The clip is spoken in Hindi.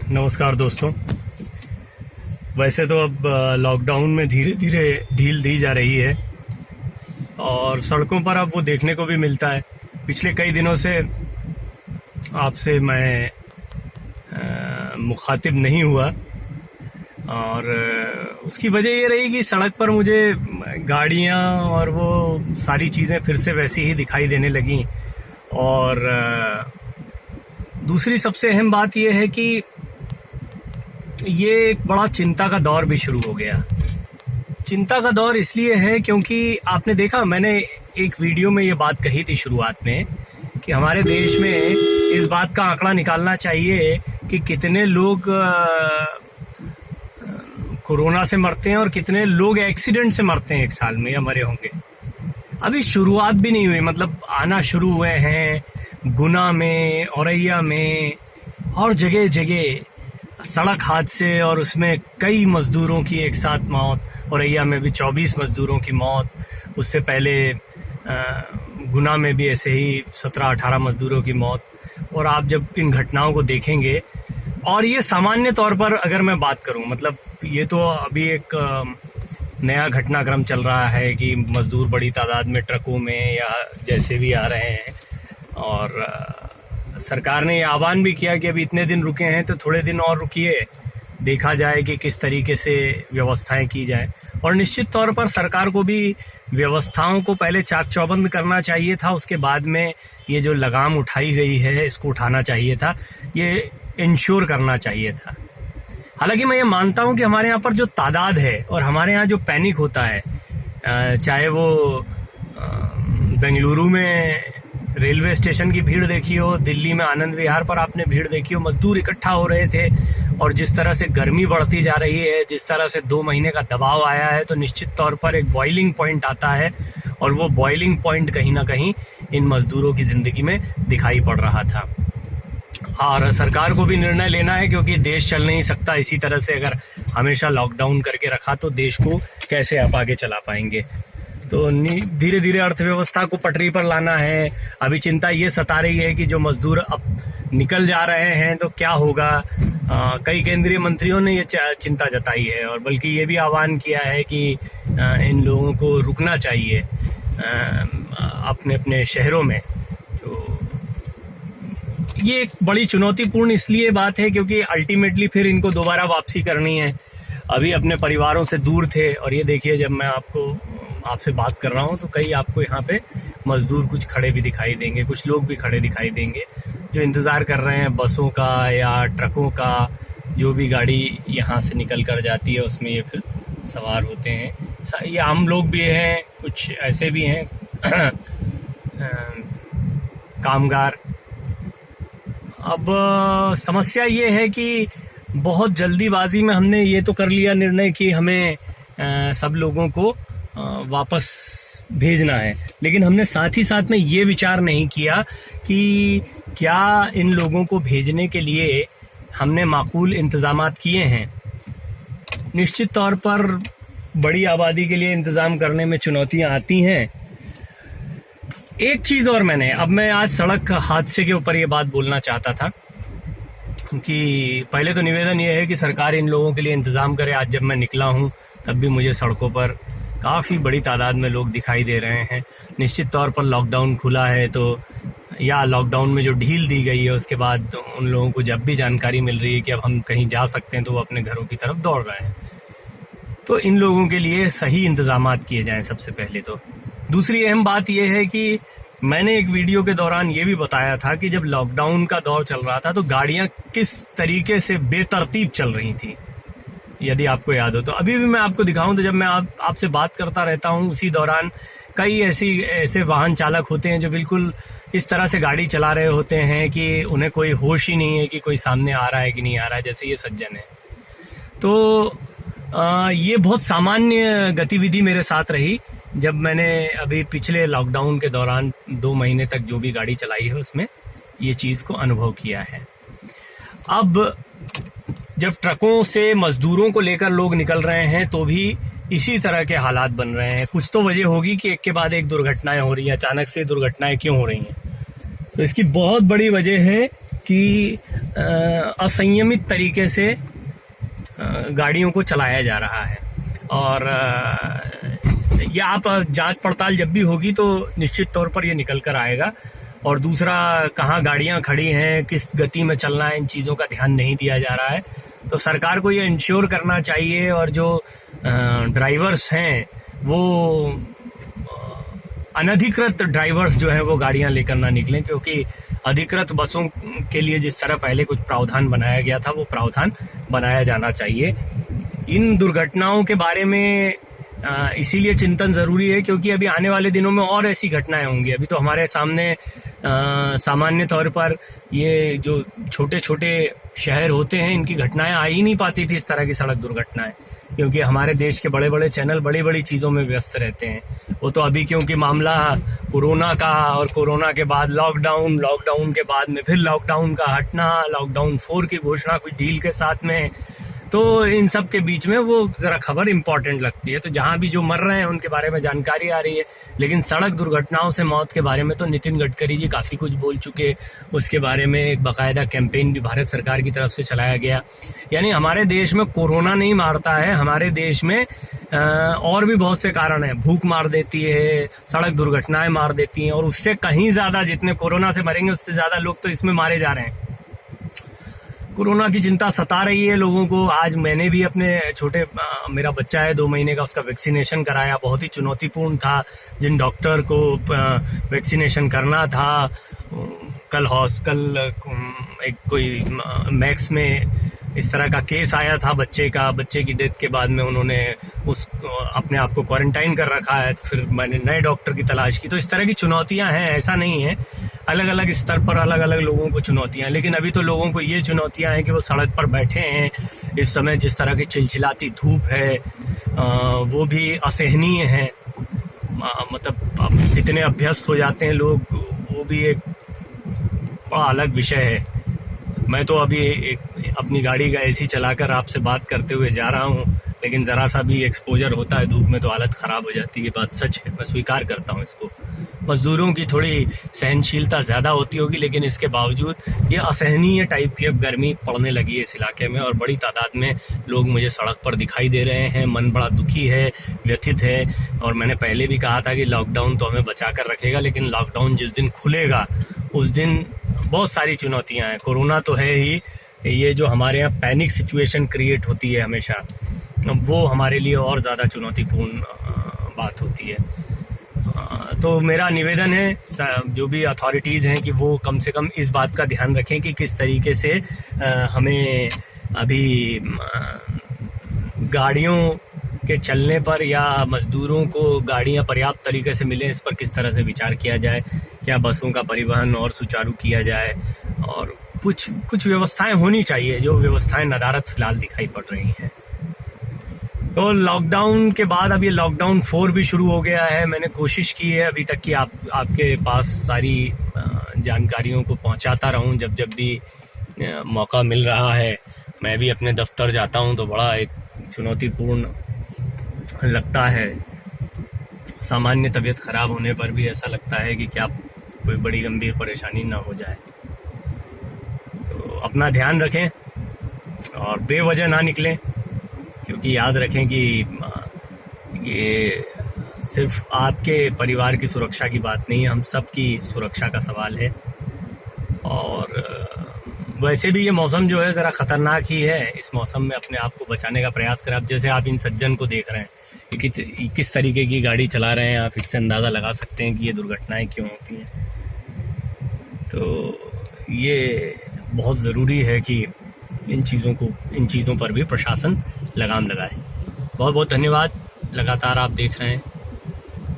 नमस्कार दोस्तों। वैसे तो अब लॉकडाउन में धीरे धीरे ढील दी जा रही है और सड़कों पर अब वो देखने को भी मिलता है। पिछले कई दिनों से आपसे मैं मुखातिब नहीं हुआ और उसकी वजह ये रही कि सड़क पर मुझे गाड़ियाँ और वो सारी चीज़ें फिर से वैसी ही दिखाई देने लगीं। और दूसरी सबसे अहम बात यह है कि ये एक बड़ा चिंता का दौर भी शुरू हो गया। चिंता का दौर इसलिए है क्योंकि आपने देखा, मैंने एक वीडियो में ये बात कही थी शुरुआत में कि हमारे देश में इस बात का आंकड़ा निकालना चाहिए कि कितने लोग कोरोना से मरते हैं और कितने लोग एक्सीडेंट से मरते हैं एक साल में या मरे होंगे। अभी शुरुआत भी नहीं हुई, मतलब आना शुरू हुए हैं। गुना में, औरैया में और जगह जगह सड़क हादसे और उसमें कई मजदूरों की एक साथ मौत। औरैया में भी 24 मजदूरों की मौत। उससे पहले गुना में भी ऐसे ही 17-18 मजदूरों की मौत। और आप जब इन घटनाओं को देखेंगे, और ये सामान्य तौर पर अगर मैं बात करूं, मतलब ये तो अभी एक नया घटनाक्रम चल रहा है कि मजदूर बड़ी तादाद में ट्रकों में या जैसे भी आ रहे हैं। और सरकार ने ये आह्वान भी किया कि अभी इतने दिन रुके हैं तो थोड़े दिन और रुकिए, देखा जाए कि किस तरीके से व्यवस्थाएं की जाए। और निश्चित तौर पर सरकार को भी व्यवस्थाओं को पहले चाक चौबंद करना चाहिए था, उसके बाद में ये जो लगाम उठाई गई है इसको उठाना चाहिए था, ये इंश्योर करना चाहिए था। हालांकि मैं ये मानता हूं कि हमारे यहाँ पर जो तादाद है और हमारे यहाँ जो पैनिक होता है, चाहे वो बेंगलुरु में रेलवे स्टेशन की भीड़ देखी हो, दिल्ली में आनंद विहार पर आपने भीड़ देखी हो, मजदूर इकट्ठा हो रहे थे, और जिस तरह से गर्मी बढ़ती जा रही है, जिस तरह से 2 महीने का दबाव आया है, तो निश्चित तौर पर एक बॉइलिंग पॉइंट आता है। और वो बॉइलिंग पॉइंट कहीं ना कहीं इन मजदूरों की जिंदगी में दिखाई पड़ रहा था। और सरकार को भी निर्णय लेना है, क्योंकि देश चल नहीं सकता इसी तरह से। अगर हमेशा लॉकडाउन करके रखा तो देश को कैसे आप आगे चला पाएंगे। तो धीरे धीरे अर्थव्यवस्था को पटरी पर लाना है। अभी चिंता ये सता रही है कि जो मजदूर अब निकल जा रहे हैं तो क्या होगा। कई केंद्रीय मंत्रियों ने ये चिंता जताई है और बल्कि ये भी आह्वान किया है कि इन लोगों को रुकना चाहिए अपने अपने शहरों में। तो ये एक बड़ी चुनौतीपूर्ण इसलिए बात है क्योंकि अल्टीमेटली फिर इनको दोबारा वापसी करनी है। अभी अपने परिवारों से दूर थे, और ये देखिए जब मैं आपसे बात कर रहा हूँ तो कई आपको यहाँ पे मजदूर कुछ खड़े भी दिखाई देंगे, कुछ लोग भी खड़े दिखाई देंगे जो इंतज़ार कर रहे हैं बसों का या ट्रकों का। जो भी गाड़ी यहाँ से निकल कर जाती है उसमें ये फिर सवार होते हैं। ये आम लोग भी हैं, कुछ ऐसे भी हैं कामगार। अब समस्या ये है कि बहुत जल्दीबाजी में हमने ये तो कर लिया निर्णय कि हमें सब लोगों को वापस भेजना है, लेकिन हमने साथ ही साथ में ये विचार नहीं किया कि क्या इन लोगों को भेजने के लिए हमने माकूल इंतजामात किए हैं। निश्चित तौर पर बड़ी आबादी के लिए इंतजाम करने में चुनौतियां आती हैं। एक चीज़ और मैं आज सड़क हादसे के ऊपर ये बात बोलना चाहता था कि पहले तो निवेदन ये है कि सरकार इन लोगों के लिए इंतज़ाम करे। आज जब मैं निकला हूँ तब भी मुझे सड़कों पर काफ़ी बड़ी तादाद में लोग दिखाई दे रहे हैं। निश्चित तौर पर लॉकडाउन खुला है तो, या लॉकडाउन में जो ढील दी गई है उसके बाद उन लोगों को जब भी जानकारी मिल रही है कि अब हम कहीं जा सकते हैं तो वो अपने घरों की तरफ दौड़ रहे हैं। तो इन लोगों के लिए सही इंतजामात किए जाएं सबसे पहले तो। दूसरी अहम बात यह है कि मैंने एक वीडियो के दौरान ये भी बताया था कि जब लॉकडाउन का दौर चल रहा था तो गाड़ियाँ किस तरीके से बेतरतीब चल रही थी, यदि आपको याद हो तो। अभी भी मैं आपको दिखाऊं तो जब मैं आपसे बात करता रहता हूं उसी दौरान कई ऐसे वाहन चालक होते हैं जो बिल्कुल इस तरह से गाड़ी चला रहे होते हैं कि उन्हें कोई होश ही नहीं है कि कोई सामने आ रहा है कि नहीं आ रहा है, जैसे ये सज्जन है। तो ये बहुत सामान्य गतिविधि मेरे साथ रही जब मैंने अभी पिछले लॉकडाउन के दौरान 2 महीने तक जो भी गाड़ी चलाई है उसमें ये चीज़ को अनुभव किया है। अब जब ट्रकों से मजदूरों को लेकर लोग निकल रहे हैं तो भी इसी तरह के हालात बन रहे हैं। कुछ तो वजह होगी कि एक के बाद एक दुर्घटनाएं हो रही हैं। अचानक से दुर्घटनाएं क्यों हो रही हैं? तो इसकी बहुत बड़ी वजह है कि असंयमित तरीके से गाड़ियों को चलाया जा रहा है। और ये आप जांच पड़ताल जब भी होगी तो निश्चित तौर पर ये निकल कर आएगा। और दूसरा, कहाँ गाड़ियां खड़ी हैं, किस गति में चलना है, इन चीज़ों का ध्यान नहीं दिया जा रहा है। तो सरकार को ये इंश्योर करना चाहिए, और जो ड्राइवर्स हैं वो अनधिकृत ड्राइवर्स जो हैं वो गाड़ियां लेकर ना निकलें, क्योंकि अधिकृत बसों के लिए जिस तरह पहले कुछ प्रावधान बनाया गया था वो प्रावधान बनाया जाना चाहिए। इन दुर्घटनाओं के बारे में इसीलिए चिंतन जरूरी है क्योंकि अभी आने वाले दिनों में और ऐसी घटनाएं होंगी। अभी तो हमारे सामने सामान्य तौर पर ये जो छोटे छोटे शहर होते हैं इनकी घटनाएं आ ही नहीं पाती थी, इस तरह की सड़क दुर्घटनाएं, क्योंकि हमारे देश के बड़े बड़े चैनल बड़ी बड़ी चीज़ों में व्यस्त रहते हैं। वो तो अभी क्योंकि मामला कोरोना का, और कोरोना के बाद लॉकडाउन, लॉकडाउन के बाद में फिर लॉकडाउन का हटना, लॉकडाउन 4 की घोषणा कुछ डील के साथ में, तो इन सब के बीच में वो ज़रा खबर इम्पॉर्टेंट लगती है। तो जहाँ भी जो मर रहे हैं उनके बारे में जानकारी आ रही है, लेकिन सड़क दुर्घटनाओं से मौत के बारे में तो नितिन गडकरी जी काफ़ी कुछ बोल चुके। उसके बारे में एक बाकायदा कैंपेन भी भारत सरकार की तरफ से चलाया गया। यानी हमारे देश में कोरोना नहीं मारता है, हमारे देश में और भी बहुत से कारण हैं। भूख मार देती है, सड़क दुर्घटनाएं मार देती हैं, और उससे कहीं ज़्यादा, जितने कोरोना से मरेंगे उससे ज़्यादा लोग तो इसमें मारे जा रहे हैं। कोरोना की चिंता सता रही है लोगों को। आज मैंने भी अपने मेरा बच्चा है 2 महीने का, उसका वैक्सीनेशन कराया। बहुत ही चुनौतीपूर्ण था। जिन डॉक्टर को वैक्सीनेशन करना था, कल एक कोई मैक्स में इस तरह का केस आया था बच्चे की डेथ के बाद में उन्होंने अपने आप को क्वारंटाइन कर रखा है। तो फिर मैंने नए डॉक्टर की तलाश की। तो इस तरह की चुनौतियां हैं, ऐसा नहीं है, अलग अलग स्तर पर अलग अलग लोगों को चुनौतियां। लेकिन अभी तो लोगों को ये चुनौतियां हैं कि वो सड़क पर बैठे हैं इस समय, जिस तरह की चिलचिलाती धूप है वो भी असहनीय है। मतलब इतने अभ्यस्त हो जाते हैं लोग, वो भी एक बड़ा अलग विषय है। मैं तो अभी अपनी गाड़ी का एसी चलाकर आपसे बात करते हुए जा रहा हूँ, लेकिन ज़रा सा भी एक्सपोजर होता है धूप में तो हालत ख़राब हो जाती है। ये बात सच है, मैं स्वीकार करता हूँ इसको। मजदूरों की थोड़ी सहनशीलता ज़्यादा होती होगी, लेकिन इसके बावजूद ये असहनीय टाइप की अब गर्मी पड़ने लगी है इस इलाके में, और बड़ी तादाद में लोग मुझे सड़क पर दिखाई दे रहे हैं। मन बड़ा दुखी है, व्यथित है। और मैंने पहले भी कहा था कि लॉकडाउन तो हमें बचा कर रखेगा, लेकिन लॉकडाउन जिस दिन खुलेगा उस दिन बहुत सारी चुनौतियां हैं। कोरोना तो है ही, ये जो हमारे यहाँ पैनिक सिचुएशन क्रिएट होती है हमेशा, वो हमारे लिए और ज़्यादा चुनौतीपूर्ण बात होती है। तो मेरा निवेदन है जो भी अथॉरिटीज़ हैं कि वो कम से कम इस बात का ध्यान रखें कि किस तरीके से हमें अभी गाड़ियों के चलने पर या मजदूरों को गाड़ियां पर्याप्त तरीके से मिलें, इस पर किस तरह से विचार किया जाए। क्या बसों का परिवहन और सुचारू किया जाए, और कुछ व्यवस्थाएं होनी चाहिए, जो व्यवस्थाएं नदारद फिलहाल दिखाई पड़ रही हैं। तो लॉकडाउन के बाद अब ये लॉकडाउन 4 भी शुरू हो गया है। मैंने कोशिश की है अभी तक कि आपके पास सारी जानकारियों को पहुंचाता रहूं जब भी मौका मिल रहा है। मैं भी अपने दफ्तर जाता हूं तो बड़ा एक चुनौतीपूर्ण लगता है। सामान्य तबीयत खराब होने पर भी ऐसा लगता है कि क्या कोई बड़ी गंभीर परेशानी ना हो जाए। तो अपना ध्यान रखें और बेवजह ना निकलें, क्योंकि याद रखें कि ये सिर्फ आपके परिवार की सुरक्षा की बात नहीं है, हम सबकी सुरक्षा का सवाल है। और वैसे भी ये मौसम जो है ज़रा ख़तरनाक ही है। इस मौसम में अपने आप को बचाने का प्रयास करें। अब जैसे आप इन सज्जन को देख रहे हैं कि किस तरीके की गाड़ी चला रहे हैं, आप इससे अंदाज़ा लगा सकते हैं कि ये दुर्घटनाएं क्यों होती हैं। तो ये बहुत ज़रूरी है कि इन चीज़ों पर भी प्रशासन लगाम लगाए। बहुत बहुत धन्यवाद। लगातार आप देख रहे हैं